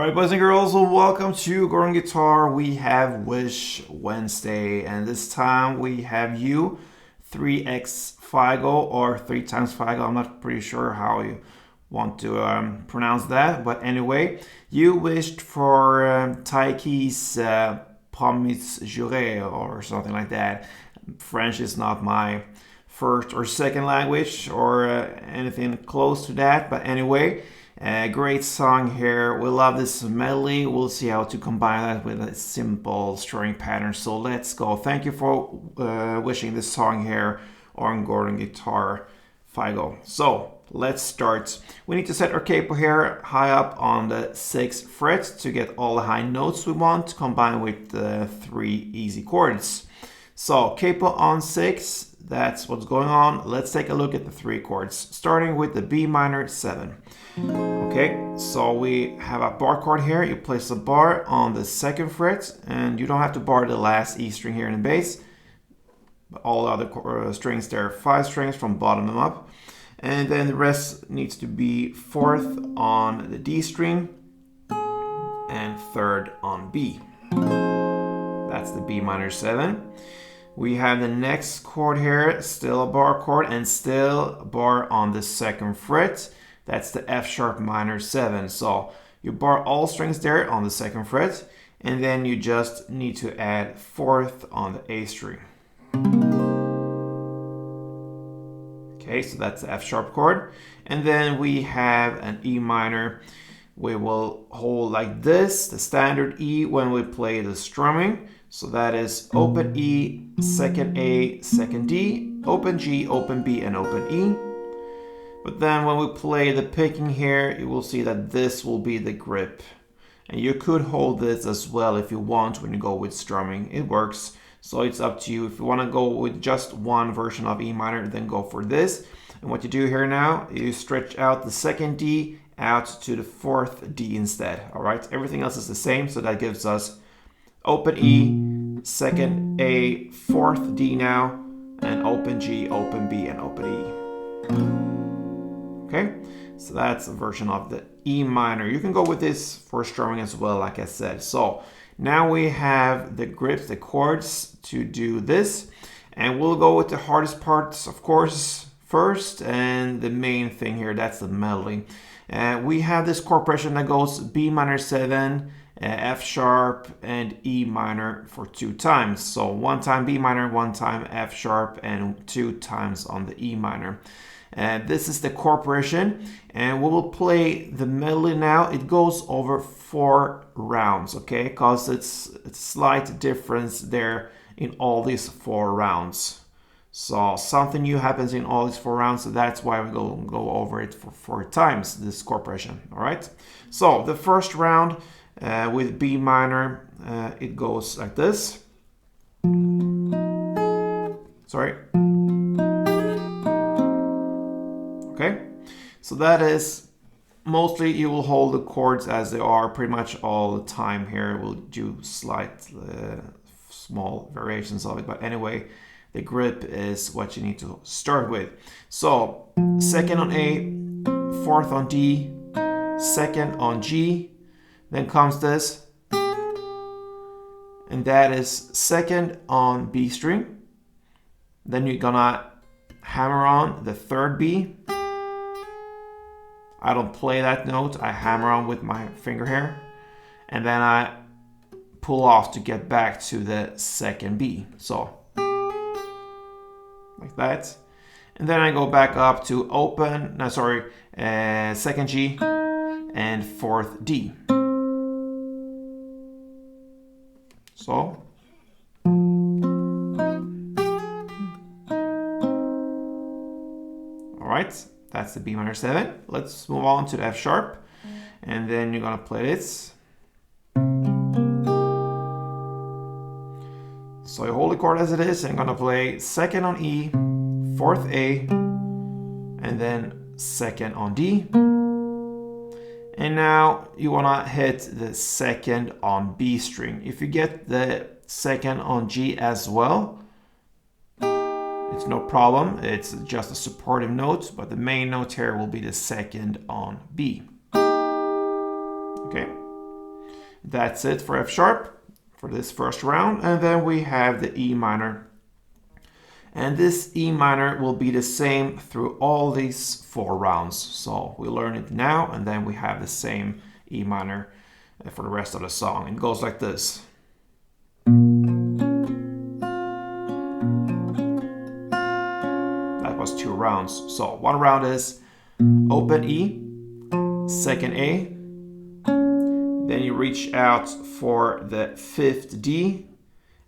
Alright, boys and girls, well, welcome to Chord Guitar. We have Wish Wednesday, and this time we have you 3x Figo or 3 times Figo. I'm not pretty sure how you want to pronounce that, but anyway, you wished for TAYC's Promis Juré or something like that. French is not my first or second language or anything close to that, but anyway. Great song here. We love this medley. We'll see how to combine that with a simple strumming pattern. So let's go. Thank you for wishing this song here on Chord Guitar Figo. So let's start. We need to set our capo here high up on the 6th fret to get all the high notes we want, combined with the 3 easy chords. So capo on 6, that's what's going on. Let's take a look at the 3 chords, starting with the B minor 7. Okay, so we have a bar chord here. You place a bar on the 2nd fret, and you don't have to bar the last E string here in the bass. But all the other strings there, 5 strings from bottom and up. And then the rest needs to be 4th on the D string and 3rd on B. That's the B minor 7. We have the next chord here, still a bar chord and still a bar on the 2nd fret. That's the F sharp minor 7. So you bar all strings there on the 2nd fret, and then you just need to add 4th on the A string. Okay, so that's the F sharp chord. And then we have an E minor. We will hold like this, the standard E when we play the strumming. So that is open E, 2nd A, 2nd D, open G, open B, and open E. But then when we play the picking here, you will see that this will be the grip. And you could hold this as well if you want when you go with strumming. It works, so it's up to you. If you want to go with just one version of E minor, then go for this. And what you do here now, you stretch out the 2nd D out to the 4th D instead. All right, everything else is the same, so that gives us open E, 2nd A, 4th D now, and open G, open B, and open E. Okay, so that's a version of the E minor. You can go with this for strumming as well, like I said. So now we have the grips, the chords to do this. And we'll go with the hardest parts, of course, first. And the main thing here, that's the melody. We have this chord progression that goes B minor 7, F sharp, and E minor for 2 times. So 1 time B minor, 1 time F sharp, and 2 times on the E minor. This is the chord progression, and we will play the melody now. It goes over 4 rounds, okay? Because it's a slight difference there in all these 4 rounds. So something new happens in all these 4 rounds, so that's why we go over it for 4 times, this chord progression, all right? So the first round with B minor, it goes like this. Sorry. Okay, so that is mostly you will hold the chords as they are pretty much all the time here. We'll do slight small variations of it, but anyway, the grip is what you need to start with. So 2nd on A, 4th on D, 2nd on G, then comes this, and that is 2nd on B string. Then you're gonna hammer on the 3rd B. I don't play that note, I hammer on with my finger here, and then I pull off to get back to the 2nd B, so like that. And then I go back up to 2nd G and 4th D. So. All right. That's the B minor 7. Let's move on to the F sharp. And then you're gonna play this. So you hold the chord as it is, and you're gonna play 2nd on E, 4th A, and then 2nd on D. And now you wanna hit the 2nd on B string. If you get the 2nd on G as well, it's no problem, it's just a supportive note, but the main note here will be the 2nd on B. Okay, that's it for F sharp for this first round. And then we have the E minor. And this E minor will be the same through all these 4 rounds. So we learn it now, and then we have the same E minor for the rest of the song. It goes like this. That was 2 rounds. So 1 round is open E, second A, then you reach out for the 5th D,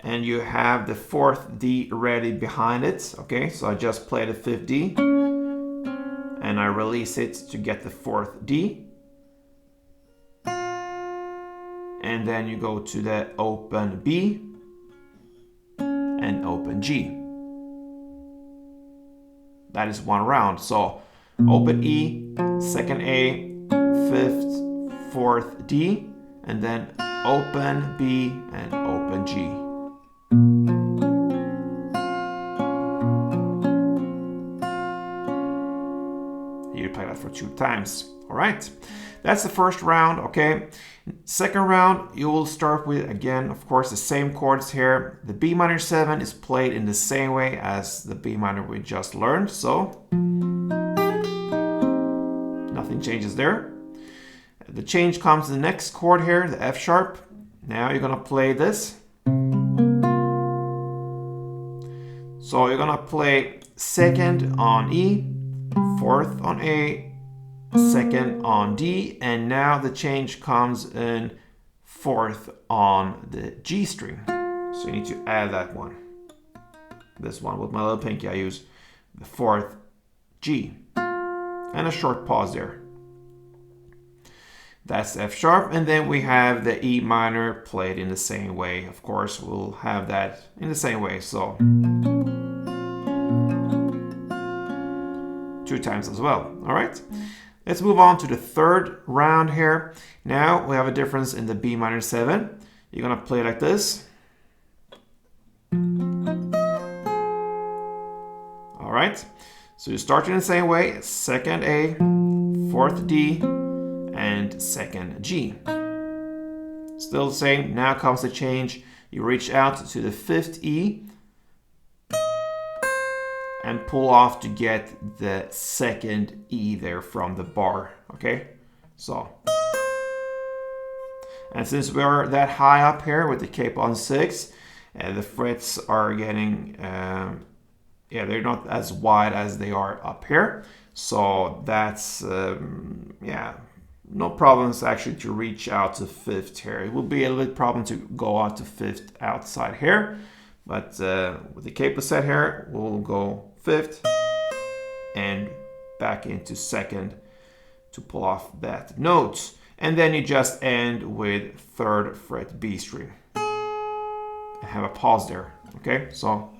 and you have the 4th D ready behind it. Okay, so I just play the 5th D, and I release it to get the 4th D. And then you go to the open B and open G. That is 1 round. So open E, second A, 5th, 4th D, and then open B and open G. You play that for 2 times. All right, that's the first round. Okay, second round, you will start with, again, of course, the same chords here. The B minor 7 is played in the same way as the B minor we just learned, so nothing changes there. The change comes to the next chord here, the F sharp. Now you're gonna play this. So you're gonna play 2nd on E, 4th on A, 2nd on D, and now the change comes in 4th on the G string. So you need to add that one. This one with my little pinky, I use the 4th G. And a short pause there. That's F sharp, and then we have the E minor played in the same way. Of course, we'll have that in the same way, so 2 times as well. All right, let's move on to the third round here. Now we have a difference in the B minor 7. You're gonna play like this. All right, so you start in the same way, 2nd A, 4th D, and 2nd G. Still the same. Now comes the change. You reach out to the 5th E and pull off to get the 2nd E there from the bar. Okay, so, and since we're that high up here with the cape on 6, the frets are getting they're not as wide as they are up here, so that's no problems actually to reach out to 5th here. It will be a little bit problem to go out to 5th outside here, but with the capo set here, we'll go 5th and back into 2nd to pull off that note. And then you just end with 3rd fret B string. And have a pause there, okay? So,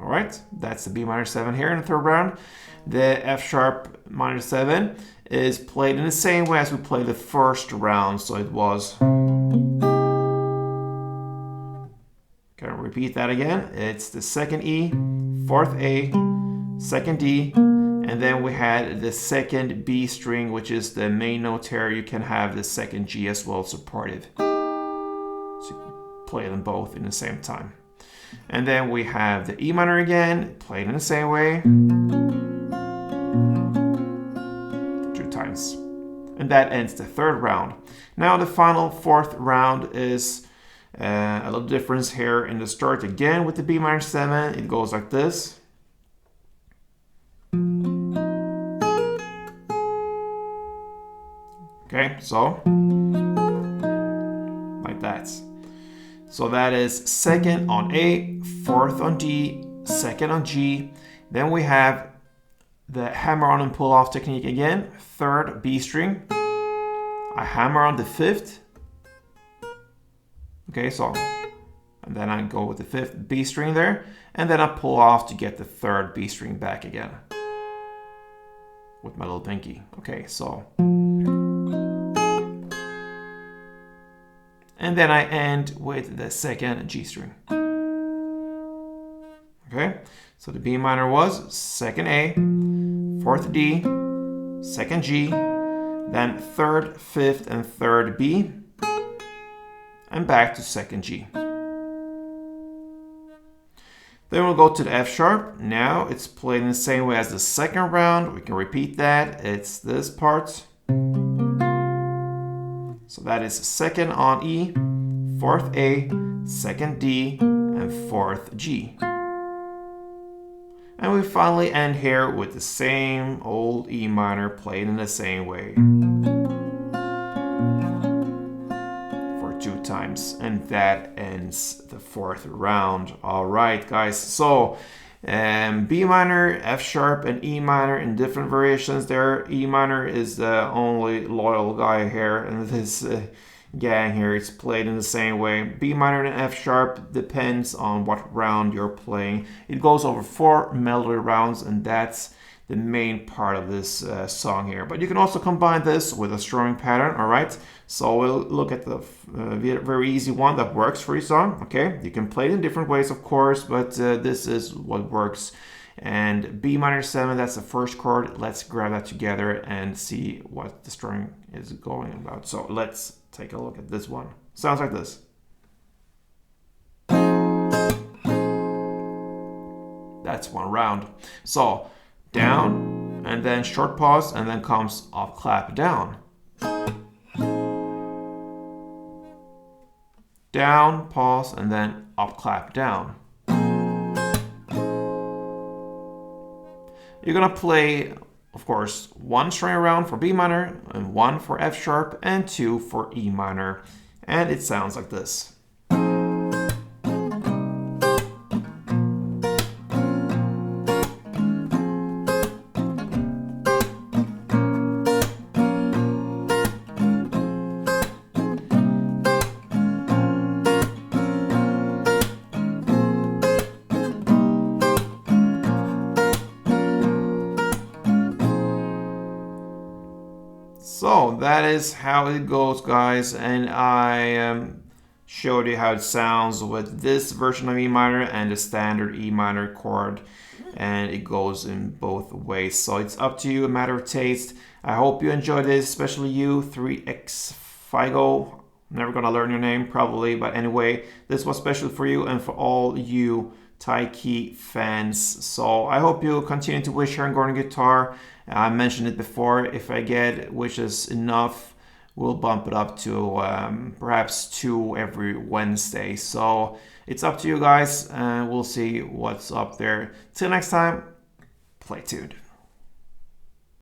all right, that's the B minor 7 here in the third round. The F sharp minor 7 is played in the same way as we played the first round. So it was, can I repeat that again? It's the 2nd E, 4th A, 2nd D, and then we had the 2nd B string, which is the main note here. You can have the 2nd G as well supported. So you play them both in the same time. And then we have the E minor again, played in the same way. 2 times. And that ends the third round. Now the final 4th round is a little difference here in the start again with the B minor 7. It goes like this. Okay, so like that. So that is 2nd on A, 4th on D, 2nd on G. Then we have the hammer on and pull off technique again. 3rd B string. I hammer on the 5th. Okay, so, and then I go with the 5th B string there. And then I pull off to get the 3rd B string back again. With my little pinky. Okay, so. And then I end with the 2nd G string. Okay, so the B minor was 2nd A, 4th D, 2nd G, then third, fifth, and third B, and back to second G. Then we'll go to the F sharp. Now it's played in the same way as the second round. We can repeat that. It's this part. So that is second on E, fourth A, second D, and fourth G. And we finally end here with the same old E minor played in the same way. For 2 times. And that ends the 4th round. Alright guys, so B minor, F sharp, and E minor in different variations there. E minor is the only loyal guy here in this gang here. It's played in the same way. B minor and F sharp depends on what round you're playing. It goes over 4 melody rounds, and that's the main part of this song here. But you can also combine this with a strumming pattern, all right? So we'll look at the very easy one that works for your song, okay? You can play it in different ways, of course, but this is what works. And B minor 7, that's the first chord. Let's grab that together and see what the strumming is going about. So let's take a look at this one. Sounds like this. That's one round. So down, and then short pause, and then comes off clap down. Down, pause, and then up clap down. You're gonna play, of course, 1 string around for B minor, and 1 for F sharp, and 2 for E minor. And it sounds like this. So that is how it goes, guys, and I showed you how it sounds with this version of E minor and the standard E minor chord, and it goes in both ways. So it's up to you, a matter of taste. I hope you enjoyed this, especially you, 3X Figo. Never gonna learn your name, probably, but anyway, this was special for you and for all you TAYC fans. So I hope you continue to wish her and Gordon guitar. I mentioned it before, if I get wishes enough, we'll bump it up to perhaps 2 every Wednesday. So it's up to you guys, and we'll see what's up there. Till next time, play tuned.